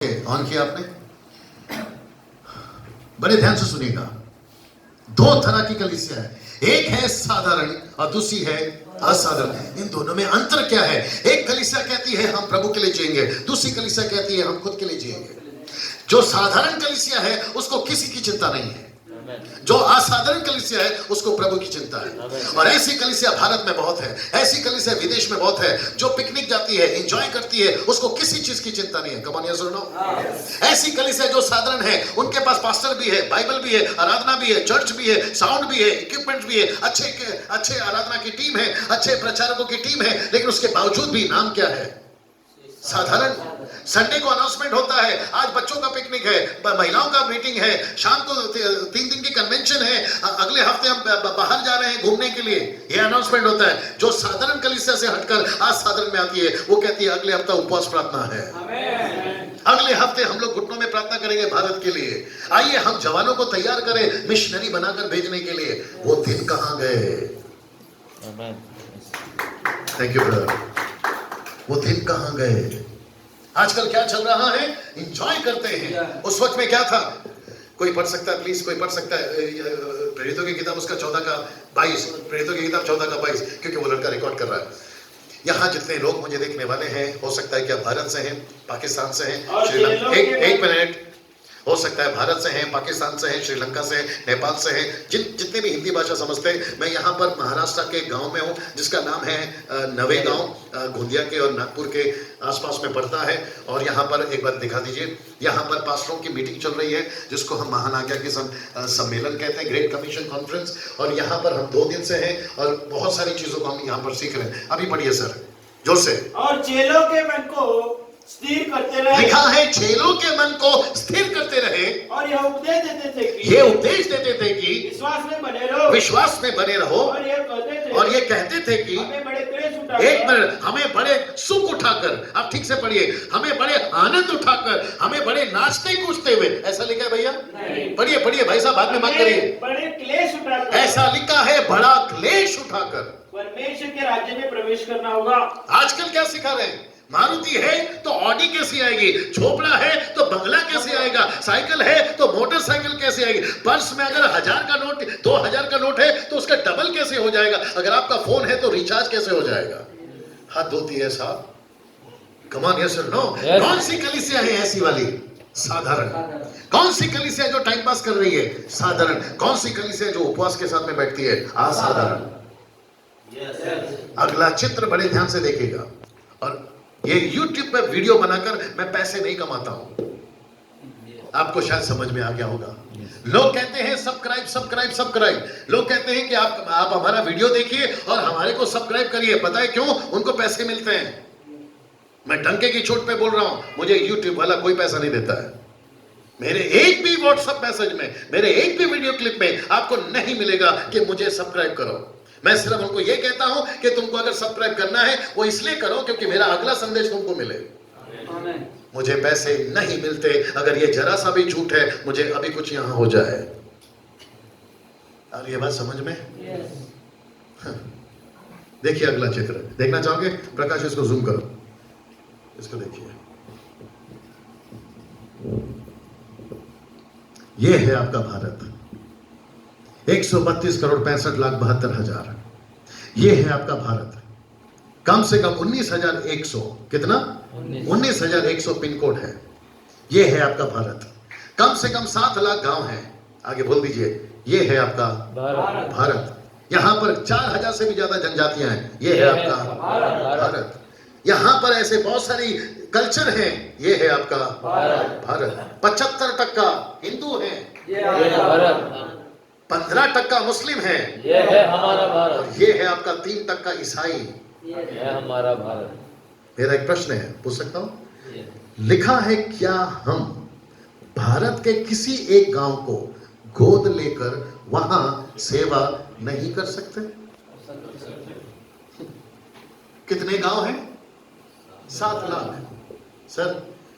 On किया आपने? बड़े ध्यान से सुनिएगा। दो तरह की कलीसिया है, एक है साधारण और दूसरी है असाधारण। इन दोनों में अंतर क्या है? एक कलीसिया कहती है हम प्रभु के लिए जिएंगे, दूसरी कलीसिया कहती है हम खुद के लिए जिएंगे। जो साधारण कलीसिया है उसको किसी की चिंता नहीं है, जो असाधारण कलीसिया है उसको प्रभु की चिंता है। और ऐसी कलीसिया भारत में बहुत है, ऐसी कलीसिया विदेश में बहुत है, जो पिकनिक जाती है, एंजॉय करती है, उसको किसी चीज की चिंता नहीं है। कम ऑन यस और नो। ऐसी कलीसिया जो साधारण है, उनके पास पास्टर भी है, बाइबल भी है, आराधना भी है, चर्च भी है, साउंड भी है, इक्विपमेंट भी है, अच्छे आराधना की टीम है, अच्छे प्रचारकों की टीम है, लेकिन उसके बावजूद भी नाम क्या है? साधारण। संडे को अनाउंसमेंट होता है, आज बच्चों का पिकनिक है, महिलाओं का मीटिंग है, शाम को 3 दिन की कन्वेंशन है, अगले हफ्ते हम बाहर जा रहे हैं घूमने के लिए, ये अनाउंसमेंट होता है। जो साधारण कलीसिया से हटकर असाधारण में आती है, वो कहती है अगले हफ्ता उपवास प्रार्थना है, अगले हफ्ते हम लोग घुटनों में प्रार्थना करेंगे भारत के लिए, आइए हम जवानों को तैयार करें मिशनरी बनाकर भेजने के लिए। वो दिन कहां गए? Thank you brother. वो दिन कहां गए? आजकल क्या चल रहा है? एंजॉय करते हैं। उस वक्त में क्या था? कोई पढ़ सकता है प्लीज? कोई पढ़ सकता है प्रेरितों की किताब उसका 14 का 22, प्रेरितों की किताब 14 का 22, क्योंकि वो लड़का रिकॉर्ड कर रहा है। यहाँ जितने लोग मुझे देखने वाले हैं, हो सकता है कि आप भारत से हैं, पाकिस्तान से हैं, श्रीलंका, एक मिनट, हो सकता है भारत से हैं, पाकिस्तान से हैं, श्रीलंका से, नेपाल से हैं, जितने भी हिंदी भाषा समझते हैं। मैं यहाँ पर महाराष्ट्र के गांव में हूँ जिसका नाम है नवे गांव, गोंदिया के और नागपुर के आसपास में पड़ता है। और यहाँ पर एक बार दिखा दीजिए, यहाँ पर पास्टरों की मीटिंग चल रही है जिसको हम महानाज्ञा के सम्मेलन कहते हैं, ग्रेट कमीशन कॉन्फ्रेंस। और यहाँ पर हम 2 दिन से हैं और बहुत सारी चीजों को हम यहाँ पर सीख रहे हैं। अभी पढ़िए सर, जोर से। और चेलों के मन को स्थिर करते रहे। लिखा है चेलों के मन को स्थिर करते रहे। और यह उपदेश देते थे कि विश्वास में बने रहो। और ये कहते थे कि हमें बड़े क्लेश उठाकर, एक मिनट, हमें बड़े सुख उठाकर, आप ठीक से पढ़िए, हमें बड़े आनंद उठाकर, हमें बड़े नाचते कूदते हुए, ऐसा लिखा है भैया? पढ़िए भाई साहब, बाद में बात करिए। बड़े क्लेश उठाकर, ऐसा लिखा है, बड़ा क्लेश उठाकर परमेश्वर के राज्य में प्रवेश करना होगा। आजकल क्या सिखा रहे हैं? मारुति है तो ऑडी कैसी आएगी, झोपड़ा है तो बंगला कैसे आएगा, साइकिल है तो मोटरसाइकिल कैसे आएगी, पर्स में अगर 1000 का नोट 2000 का नोट है तो उसका डबल कैसे हो जाएगा, अगर आपका फोन है तो रिचार्ज कैसे हो जाएगा। हाथ धोती है साहब। कम ऑन यस और नो। कौन सी कलीसिया है ऐसी वाली? साधारण। कौन सी कलीसिया जो टाइम पास कर रही है? साधारण। कौन सी कलीसिया जो उपवास के साथ में बैठती है? असाधारण। अगला चित्र बड़े ध्यान से देखिएगा। और ये YouTube पे वीडियो बनाकर मैं पैसे नहीं कमाता हूं, आपको शायद समझ में आ गया होगा। लोग कहते हैं सब्सक्राइब। लोग कहते हैं कि आप हमारा वीडियो देखिए और हमारे को सब्सक्राइब करिए। पता है क्यों? उनको पैसे मिलते हैं। मैं डंके की चोट पे बोल रहा हूं, मुझे YouTube वाला कोई पैसा नहीं देता है। मेरे एक भी व्हाट्सएप मैसेज में, मेरे एक भी वीडियो क्लिप में आपको नहीं मिलेगा कि मुझे सब्सक्राइब करो। मैं सिर्फ उनको यह कहता हूं कि तुमको अगर सब्सक्राइब करना है वो इसलिए करो क्योंकि मेरा अगला संदेश तुमको मिले। मुझे पैसे नहीं मिलते। अगर ये जरा सा भी झूठ है, मुझे अभी कुछ यहां हो जाए। और ये बात समझ में? देखिए अगला चित्र देखना चाहोगे? प्रकाश इसको जूम करो, इसको देखिए। ये है आपका भारत, 132 करोड़ 65 लाख 72 हजार। ये है आपका भारत। कम से कम 19,100, कितना? 19,100 पिन कोड है। ये है आपका भारत। कम से कम 7 लाख गांव हैं। आगे बोल दीजिए, ये है आपका भारत। यहां पर 4000 से भी ज्यादा जनजातियां हैं। ये है आपका भारत। यहां पर ऐसे बहुत सारी कल्चर हैं। ये है आपका भारत। 75% हिंदू हैं, 15% मुस्लिम है, ये है हमारा भारत। और ये है आपका 3% ईसाई, ये है हमारा भारत। मेरा एक प्रश्न है, पूछ सकता हूं? लिखा है क्या हम भारत के किसी एक गांव को गोद लेकर वहां सेवा नहीं कर सकते? कितने गांव हैं? 7 लाख। सर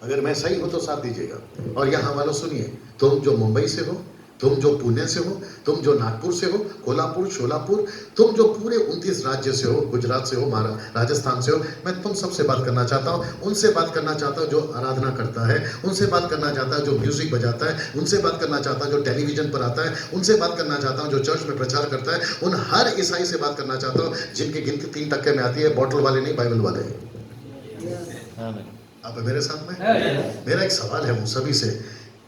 अगर मैं सही हूं तो साथ दीजिएगा। और यहां वालों सुनिए, तुम जो मुंबई से हो, तुम जो पुणे से हो, तुम जो नागपुर से हो, कोल्हापुर, शोलापुर, तुम जो पूरे 29 राज्य से हो, गुजरात से हो, राजस्थान से हो, मैं तुम सबसे बात करना चाहता हूँ। उनसे बात करना चाहता हूँ जो आराधना करता है, उनसे बात करना चाहता है जो म्यूजिक बजाता है, उनसे बात करना चाहता हूँ जो टेलीविजन पर आता है, उनसे बात करना चाहता हूँ जो चर्च में प्रचार करता है, उन हर ईसाई से बात करना चाहता हूँ जिनकी गिनती 3% में आती है, बॉटल वाले नहीं, बाइबल वाले। आप मेरे साथ में? मेरा एक सवाल है उन सभी से,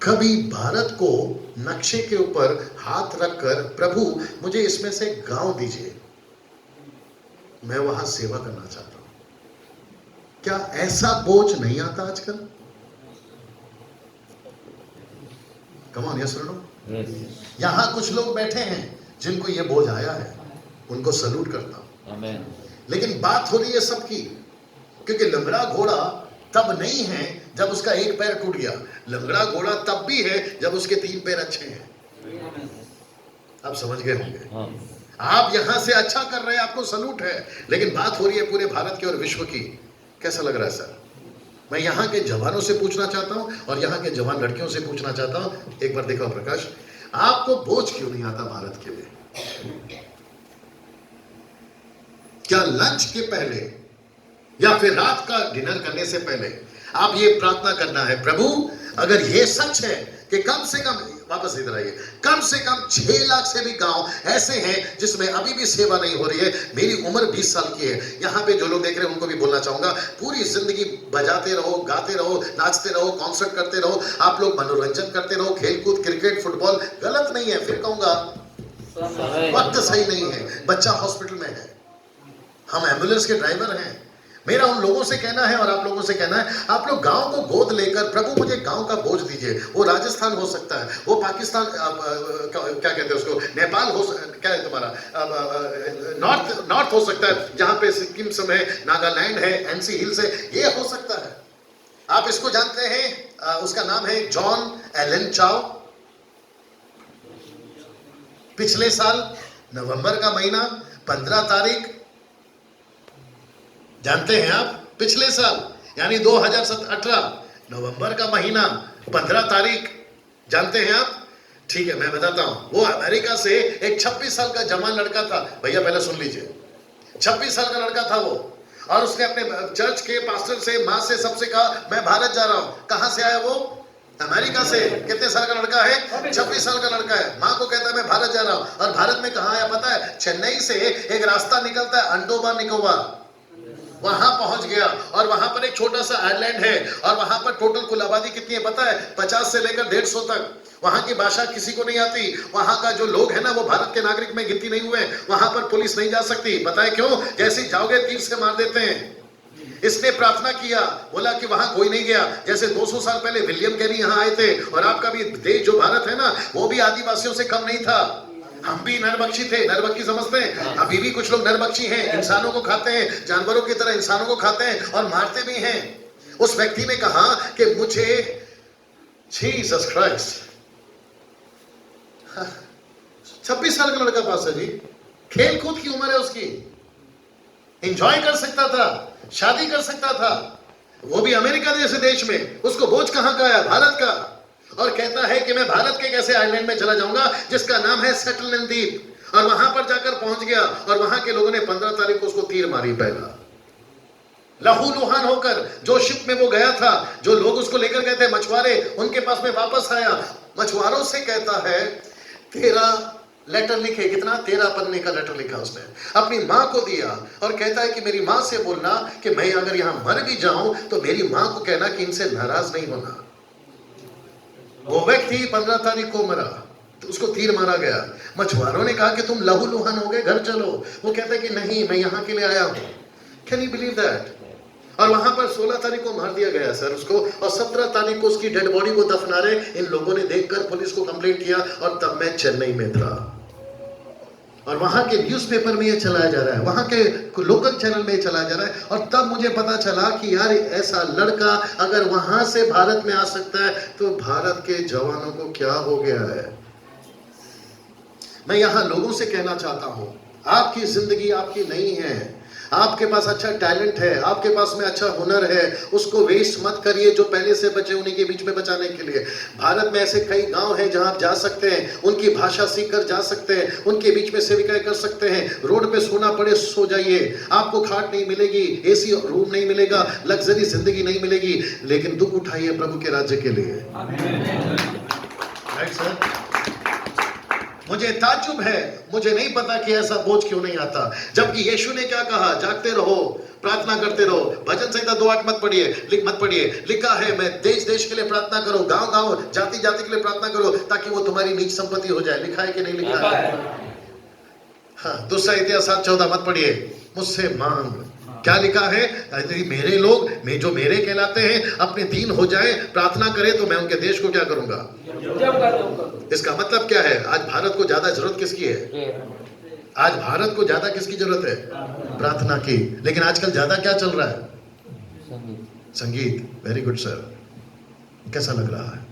कभी भारत को नक्शे के ऊपर हाथ रखकर प्रभु मुझे इसमें से गांव दीजिए, मैं वहां सेवा करना चाहता हूं, क्या ऐसा बोझ नहीं आता आजकल? कम ऑन, यस और नो? यहां कुछ लोग बैठे हैं जिनको ये बोझ आया है, उनको सलूट करता हूं। आमीन। लेकिन बात हो रही है सबकी, क्योंकि लंगड़ा घोड़ा तब नहीं है जब उसका एक पैर टूट गया, लंगड़ा घोड़ा तब भी है जब उसके 3 पैर अच्छे हैं। आप समझ गए होंगे। हाँ। आप यहां से अच्छा कर रहे हैं, आपको सलूट है, लेकिन बात हो रही है पूरे भारत की और विश्व की। कैसा लग रहा है सर? मैं यहां के जवानों से पूछना चाहता हूं और यहां के जवान लड़कियों से पूछना चाहता हूं, एक बार देखो प्रकाश, आपको बोझ क्यों नहीं आता भारत के लिए? क्या लंच के पहले या फिर रात का डिनर करने से पहले आप ये प्रार्थना करना है, प्रभु अगर ये सच है कि कम से कम, वापस इधर आइए, कम से कम 6 लाख से भी गांव ऐसे हैं जिसमें अभी भी सेवा नहीं हो रही है, मेरी उम्र 20 साल की है, यहां पे जो लोग देख रहे हैं उनको भी बोलना चाहूंगा, पूरी जिंदगी बजाते रहो, गाते रहो, नाचते रहो, कॉन्सर्ट करते रहो, आप लोग मनोरंजन करते रहो, खेलकूद, क्रिकेट, फुटबॉल, गलत नहीं है, फिर कहूंगा वक्त सही नहीं है, बच्चा हॉस्पिटल में है, हम एम्बुलेंस के ड्राइवर हैं। मेरा उन लोगों से कहना है और आप लोगों से कहना है, आप लोग गांव को गोद लेकर प्रभु मुझे गांव का बोझ दीजिए। वो राजस्थान हो सकता है, वो पाकिस्तान, क्या कहते हैं उसको, नेपाल हो, क्या है तुम्हारा, नॉर्थ हो सकता है, जहां पे सिक्किम है, नागालैंड है, एनसी हिल्स है, ये हो सकता है। आप इसको जानते हैं, उसका नाम है जॉन एलन चाओ। पिछले साल नवंबर का महीना 15 तारीख, जानते हैं आप, पिछले साल यानी 2018 नवंबर का महीना 15 तारीख, जानते हैं आप? ठीक है, मैं बताता हूं, वो अमेरिका से एक 26 साल का जवान लड़का था, भैया पहले सुन लीजिए, 26 साल का लड़का था वो, और उसने अपने चर्च के पास्टर से, मां से, सबसे कहा मैं भारत जा रहा हूं। कहां से आया वो? अमेरिका से। कितने साल का लड़का है? 26 साल का लड़का है। मां को कहता है मैं भारत जा रहा हूं, और भारत में कहां आया पता है? चेन्नई से एक रास्ता निकलता है अंडोमान निकोबार, वहां पहुंच गया, और वहां पर एक छोटा सा आइलैंड है, और वहां पर टोटल कुल आबादी कितनी है पता है? 50 से लेकर 150 तक। वहां की भाषा किसी को नहीं आती, वहां का जो लोग है ना वो भारत के नागरिक में गिनती नहीं हुए, वहां पर पुलिस नहीं जा सकती। पता है क्यों? जैसे जाओगे तीर से मार देते हैं। इसने प्रार्थना किया, बोला कि वहां कोई नहीं गया, जैसे 200 साल पहले विलियम कैरी यहां आए थे, और आपका भी देश जो भारत है ना वो भी आदिवासियों से कम नहीं था। हम भी नरभक्षी थे, नरभक्षी समझते हैं? अभी भी कुछ लोग नरभक्षी हैं, इंसानों को खाते हैं, जानवरों की तरह इंसानों को खाते हैं और मारते भी हैं। उस व्यक्ति ने कहा कि मुझे जीसस क्राइस्ट, 26 साल का लड़का पास है जी, खेल कूद की उम्र है उसकी, एंजॉय कर सकता था, शादी कर सकता था, वो भी अमेरिका जैसे देश में। उसको बोझ कहां का है? भारत का। और कहता है कि मैं भारत के कैसे आइलैंड में चला जाऊंगा जिसका नाम है सेटलमेंट द्वीप, और वहां पर जाकर पहुंच गया, और वहां के लोगों ने 15 तारीख को उसको तीर मारी पहला, लहूलुहान होकर। जो शिप में वो गया था, जो लोग उसको लेकर गए थे मछुआरे, उनके पास में वापस आया, मछुआरों से कहता है 13 लेटर लिखे, कितना? 13 पन्ने का लेटर लिखा उसने, अपनी मां को दिया, और कहता है कि मेरी मां से बोलना कि मैं अगर यहां मर भी जाऊं तो मेरी मां को कहना कि इनसे नाराज नहीं होना। वो व्यक्ति 15 तारीख को मरा, तो उसको तीर मारा गया। मछुआरों ने कहा कि तुम लहूलुहान हो गए, घर चलो। वो कहता है कि नहीं, मैं यहां के लिए आया हूं। Can you believe that? और वहां पर 16 तारीख को मार दिया गया सर उसको, और 17 तारीख को उसकी डेड बॉडी को दफना रहे। इन लोगों ने देखकर पुलिस को कंप्लेंट किया, और तब मैं चेन्नई में था, और वहां के न्यूज़पेपर में ये चलाया जा रहा है, वहां के लोकल चैनल में चलाया जा रहा है। और तब मुझे पता चला कि यार ऐसा लड़का अगर वहां से भारत में आ सकता है तो भारत के जवानों को क्या हो गया है। मैं यहां लोगों से कहना चाहता हूं, आपकी जिंदगी आपकी नहीं है, आपके पास अच्छा टैलेंट है, आपके पास में अच्छा हुनर है, उसको वेस्ट मत करिए जो पहले से बचे उन्हीं के बीच में बचाने के लिए। भारत में ऐसे कई गांव हैं जहां आप जा सकते हैं, उनकी भाषा सीख कर जा सकते हैं, उनके बीच में सेविकाएं कर सकते हैं। रोड पे सोना पड़े सो जाइए, आपको खाट नहीं मिलेगी, एसी रूम नहीं मिलेगा, लग्जरी जिंदगी नहीं मिलेगी, लेकिन दुख उठाइए प्रभु के राज्य के लिए। Right sir. मुझे ताज्जुब है, मुझे नहीं पता कि ऐसा बोझ क्यों नहीं आता, जबकि यीशु ने क्या कहा, जागते रहो, प्रार्थना करते रहो। भजन संहिता 2:8 मत पढ़िए, लिखा है मैं देश देश के लिए प्रार्थना करो, गांव गांव जाति जाति के लिए प्रार्थना करो, ताकि वो तुम्हारी नीच संपत्ति हो जाए। लिखा है कि नहीं लिखा है? हाँ, दूसरा इतिहास 7:14 मत पढ़िए, मुझसे मांग। क्या लिखा है? यदि मेरे लोग जो मेरे कहलाते हैं अपने दीन हो जाए, प्रार्थना करें, तो मैं उनके देश को क्या करूंगा? इसका मतलब क्या है? आज भारत को ज्यादा जरूरत किसकी है? आज भारत को ज्यादा किसकी जरूरत है? प्रार्थना की। लेकिन आजकल ज्यादा क्या चल रहा है? संगीत। वेरी गुड सर, कैसा लग रहा है?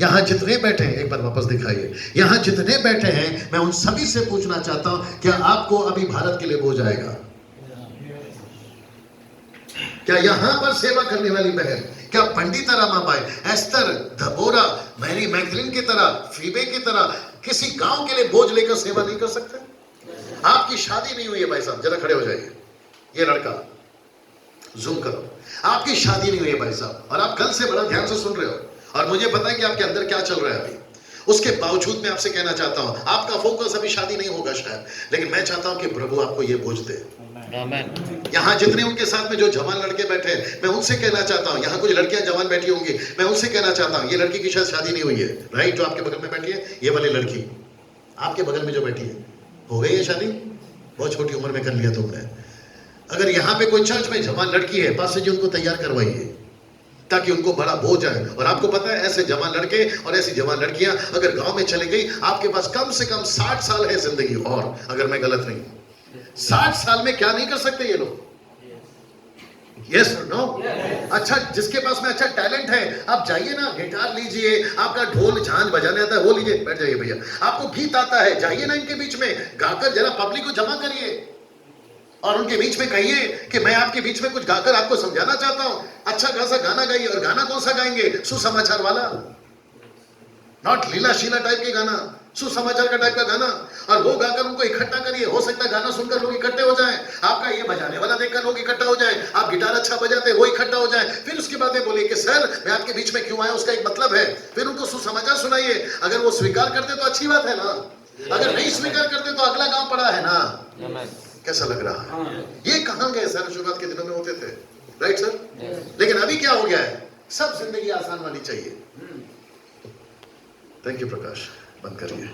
यहां जितने बैठे हैं, एक बार वापस दिखाइए, यहां जितने बैठे हैं, मैं उन सभी से पूछना चाहता हूं, क्या आपको अभी भारत के लिए बोझ आएगा? क्या यहां पर सेवा करने वाली बहन, क्या पंडिता रामाबाई, एस्तर, दबोरा, मैरी मैगदलीन की तरह, फीबे की तरह किसी गांव के लिए बोझ लेकर सेवा नहीं कर सकते? आपकी शादी नहीं हुई है भाई साहब, जरा खड़े हो जाइए। ये लड़का जूम करो, आपकी शादी नहीं हुई है भाई साहब, और आप कल से बड़ा ध्यान से सुन रहे हो, और मुझे पता है कि आपके अंदर क्या चल रहा है अभी। उसके बावजूद मैं आपसे कहना चाहता हूं, आपका फोकस अभी शादी नहीं होगा शायद, लेकिन मैं चाहता हूं कि प्रभु आपको ये बोझ दे। यहाँ जितने उनके साथ में जो जवान लड़के बैठे हैं, मैं उनसे कहना चाहता हूँ, यहाँ कुछ लड़कियां जवान बैठी होंगी, मैं उनसे कहना चाहता हूँ, ये लड़की की शायद शादी नहीं हुई है, राइट? जो आपके बगल में बैठी है, ये वाली लड़की आपके बगल में जो बैठी है, हो गई है शादी? बहुत छोटी उम्र में कर लिया तुमने। अगर यहाँ पे कोई चर्च में जवान लड़की है, पास से जी उनको तैयार करवाइए, ताकि उनको बड़ा बोझ आए। और आपको पता है, ऐसे जवान लड़के और ऐसी जवान लड़कियां अगर गांव में चली गई, आपके पास कम से कम 60 साल है जिंदगी, और अगर मैं गलत नहीं, 60 साल में क्या नहीं कर सकते ये लोग? यस और नो? अच्छा, जिसके पास में अच्छा टैलेंट है, आप जाइए ना, गिटार लीजिए, आपका ढोल झांझ बजाने आता है वो लीजिए, बैठ जाइए भैया। आपको गीत आता है, जाइए ना इनके बीच में, गाकर जरा पब्लिक को जमा करिए, और उनके बीच में कहिए कि मैं आपके बीच में कुछ गाकर आपको समझाना चाहता हूं। अच्छा खासा गाना गाइए, और गाना कौन सा गाएंगे? सुसमाचार वाला, नॉट लीला शीला टाइप के गाना, सुसमाचार का टाइप का गाना, और वो गाकर उनको इकट्ठा करिए। हो सकता है गाना सुनकर लोग इकट्ठे हो जाएं, आपका ये बजाने वाला देखकर लोग इकट्ठा हो जाएं, आप गिटार अच्छा बजाते वो इकट्ठा हो जाएं। फिर उसके बाद ये बोलिए कि सर मैं आपके बीच में क्यों आया, उसका एक मतलब है। फिर उनको सुसमाचार सुनाइए। अगर वो स्वीकार करते तो अच्छी बात है ना, अगर नहीं स्वीकार करते तो अगला गांव पड़ा है ना। कैसा लग रहा है? ये कहां गए सर? शुरुआत के दिनों में होते थे, राइट सर? लेकिन अभी क्या हो गया है? सब जिंदगी आसान वाली चाहिए। थैंक यू प्रकाश, बंद करिए।